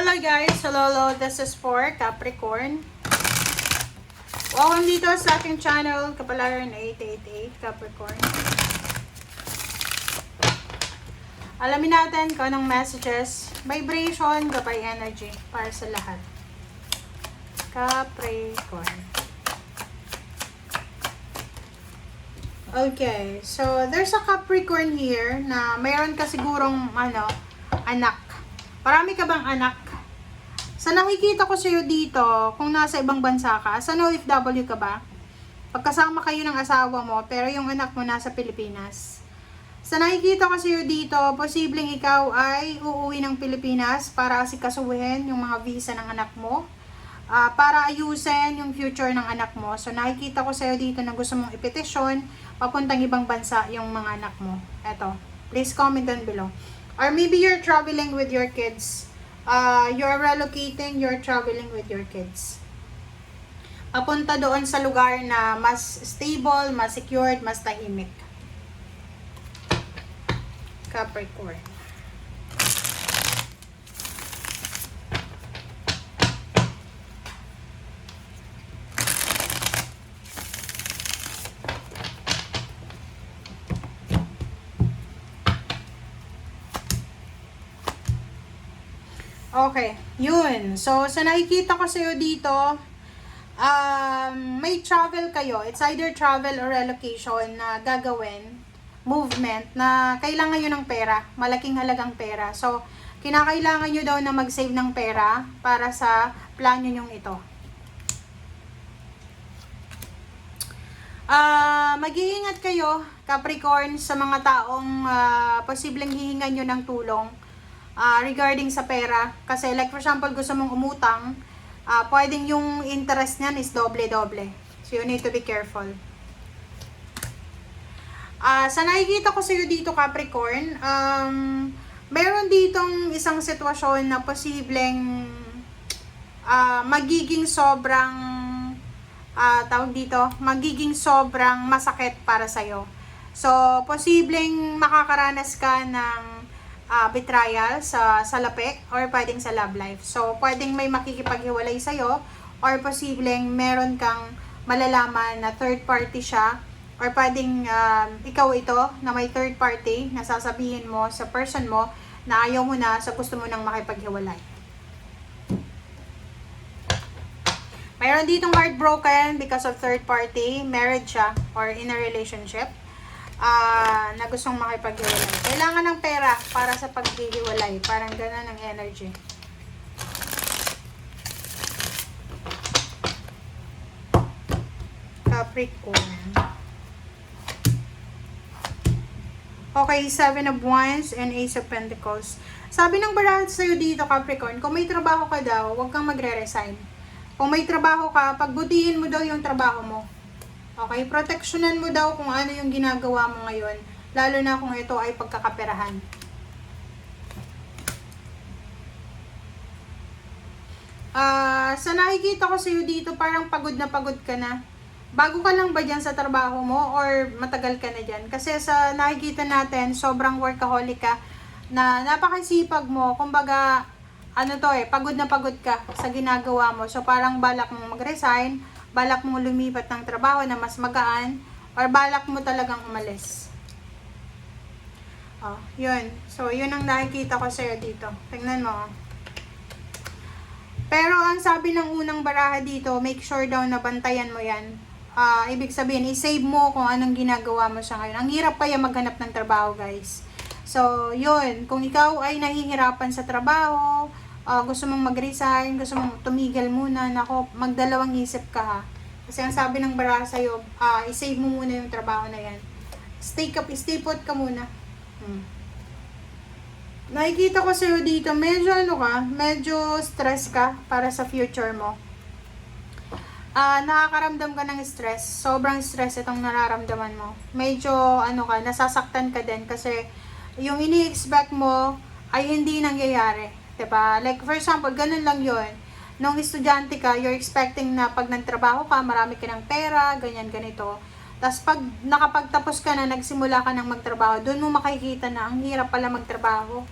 Hello guys, hello, this is for Capricorn. Welcome dito sa aking channel, Kapalaran 888 Capricorn. Alamin natin kung anong messages, vibration, gabay energy para sa lahat. Capricorn. Okay, so there's a Capricorn here na mayroon ka sigurong anak. Marami ka bang anak? Sa nakikita ko sa'yo dito, kung nasa ibang bansa ka, sa OFW ka ba? Pagkasama kayo ng asawa mo, pero yung anak mo nasa Pilipinas. Sa nakikita ko sa'yo dito, posibleng ikaw ay uuwi ng Pilipinas para asikasuhin yung mga visa ng anak mo, para ayusin yung future ng anak mo. So nakikita ko sa'yo dito na gusto mong ipetisyon, papuntang ibang bansa yung mga anak mo. Eto, please comment down below. Or maybe you're traveling with your kids. You're relocating, you're traveling with your kids. Papunta doon sa lugar na mas stable, mas secured, mas tahimik. Capricorn. Okay, yun. So, sa nakikita ko sa'yo dito, may travel kayo. It's either travel or relocation na gagawin, movement, na kailangan nyo ng pera, malaking halagang pera. So, kinakailangan nyo daw na mag-save ng pera para sa plano nyo ito. Mag-iingat kayo, Capricorn, sa mga taong posibleng hihingan nyo ng tulong. Regarding sa pera, kasi like for example gusto mong umutang, pwedeng yung interest niyan is doble-doble, so you need to be careful. Sa nakikita ko sa'yo dito, Capricorn, meron ditong isang sitwasyon na posibleng magiging sobrang magiging sobrang masakit para sa'yo. So posibleng makakaranas ka ng betrayal sa salapi or pwedeng sa love life. So, pwedeng may makikipaghiwalay sa'yo or posibleng meron kang malalaman na third party siya or pwedeng ikaw ito na may third party na sasabihin mo sa person mo na ayaw mo na, sa gusto mo nang makipaghiwalay. Mayroon ditong heartbroken because of third party, married siya or in a relationship. Na gustong makipaghiwalay. Kailangan ng pera para sa paghihiwalay. Parang gano'n ang energy. Capricorn. Okay, 7 of Wands and Ace of Pentacles. Sabi ng barahan sa'yo dito, Capricorn, kung may trabaho ka daw, huwag kang magre-resign. Kung may trabaho ka, pagbutihin mo daw yung trabaho mo. Okay, proteksyonan mo daw kung ano yung ginagawa mo ngayon, lalo na kung ito ay pagkakaperahan. Sa nakikita ko sa'yo dito, parang pagod na pagod ka na. Bago ka lang ba dyan sa trabaho mo or matagal ka na dyan? Kasi sa nakikita natin, sobrang workaholic ka, na napakasipag mo, kumbaga, pagod na pagod ka sa ginagawa mo. So parang balak mong mag-resign, balak mo lumipat ng trabaho na mas magaan, or balak mo talagang umalis. Yun. So, yun ang nakikita ko sa'yo dito. Tingnan mo. Pero, ang sabi ng unang baraha dito, make sure daw na bantayan mo yan. Ibig sabihin, i-save mo kung anong ginagawa mo sa ngayon. Ang hirap pa yung maghanap ng trabaho, guys. So, yun. Kung ikaw ay nahihirapan sa trabaho, gusto mong mag-resign, gusto mong tumigil muna, nako, magdalawang isip ka ha. Kasi ang sabi ng baraha sa'yo, i-save mo muna yung trabaho na yan. Stay put ka muna. Nakikita ko sa'yo dito, medyo stress ka para sa future mo. Nakakaramdam ka ng stress. Sobrang stress itong nararamdaman mo. Medyo, nasasaktan ka din kasi yung ini-expect mo ay hindi nangyayari. Diba? Like, for example, ganun lang yun. Nung estudyante ka, you're expecting na pag nagtrabaho ka, marami ka ng pera, ganyan, ganito. Tapos pag nakapagtapos ka na, nagsimula ka ng magtrabaho, doon mo makikita na ang hirap pala magtrabaho.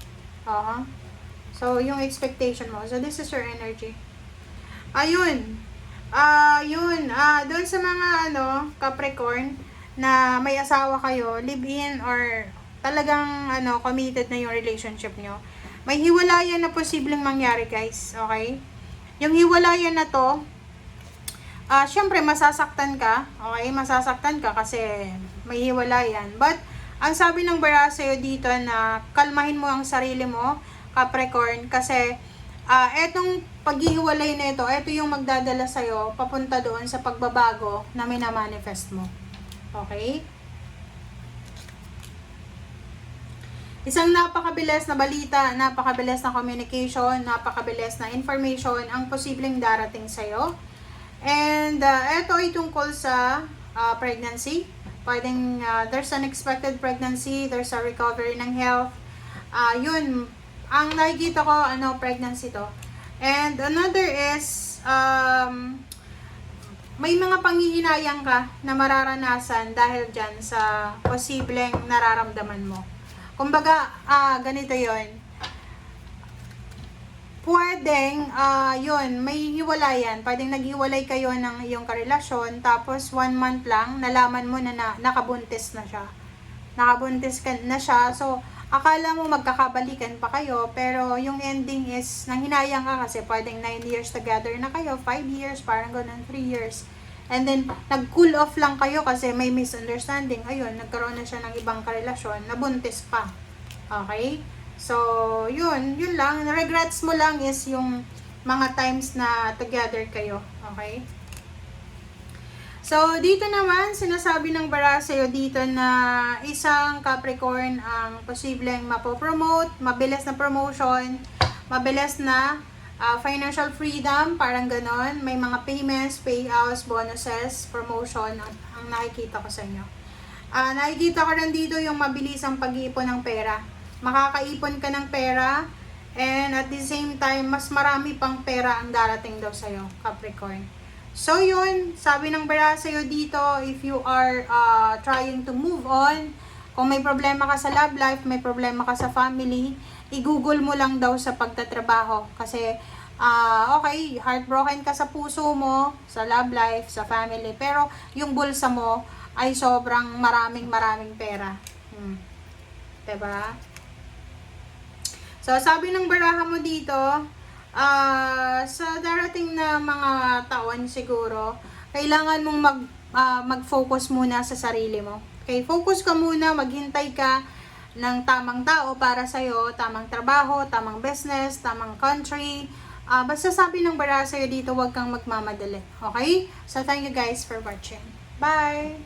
So, So, yung expectation mo. So, this is your energy. Ayun. Doon sa mga Capricorn na may asawa kayo, live-in or talagang committed na yung relationship nyo. May hiwalayan na posibleng mangyari, guys. Okay? Yung hiwalayan na to, syempre masasaktan ka. Okay? Masasaktan ka kasi may hiwalayan. But, ang sabi ng bara sa'yo dito na kalmahin mo ang sarili mo, Capricorn, kasi etong paghihiwalay na ito yung magdadala sa'yo papunta doon sa pagbabago na minamanifest mo. Okay? Isang napakabilis na balita, napakabilis na communication, napakabilis na information ang posibleng darating sa'yo. And ito ay tungkol sa pregnancy. Pwedeng there's an expected pregnancy, there's a recovery ng health. Yun, ang nakikita ko, pregnancy to. And another is, may mga panghihinayang ka na mararanasan dahil dyan sa posibleng nararamdaman mo. Kumbaga, ganito yon. Pwedeng, may hiwalayan. Pwedeng naghiwalay kayo ng iyong karelasyon, tapos 1 month lang, nalaman mo na nakabuntis na siya. Nakabuntis ka na siya, so, akala mo magkakabalikan pa kayo, pero yung ending is, nanghinayang ka kasi pwedeng 9 years together na kayo, 5 years, parang ganun, 3 years. And then, nag-cool off lang kayo kasi may misunderstanding. Ayun, nagkaroon na siya ng ibang karelasyon, nabuntis pa. Okay? So, yun lang. Regrets mo lang is yung mga times na together kayo. Okay? So, dito naman, sinasabi ng bara sa'yo dito na isang Capricorn ang posibleng mapopromote, mabilis na promotion, mabilis na financial freedom, parang ganon. May mga payments, payouts, bonuses, promotion, ang nakikita ko sa inyo. Nakikita ko rin dito yung mabilisang pag-iipon ng pera. Makakaipon ka ng pera, and at the same time, mas marami pang pera ang darating daw sa'yo, Capricorn. So yun, sabi ng bara sa'yo dito, if you are trying to move on, kung may problema ka sa love life, may problema ka sa family, i-google mo lang daw sa pagtatrabaho. Kasi, okay, heartbroken ka sa puso mo, sa love life, sa family, pero yung bulsa mo ay sobrang maraming pera. Diba? So, sabi ng baraha mo dito, sa darating na mga taon siguro, kailangan mong mag-focus muna sa sarili mo. Okay, focus ka muna, maghintay ka ng tamang tao para sa'yo, tamang trabaho, tamang business, tamang country. Basta sabi ng bara sa'yo dito, huwag kang magmamadali. Okay? So, thank you guys for watching. Bye!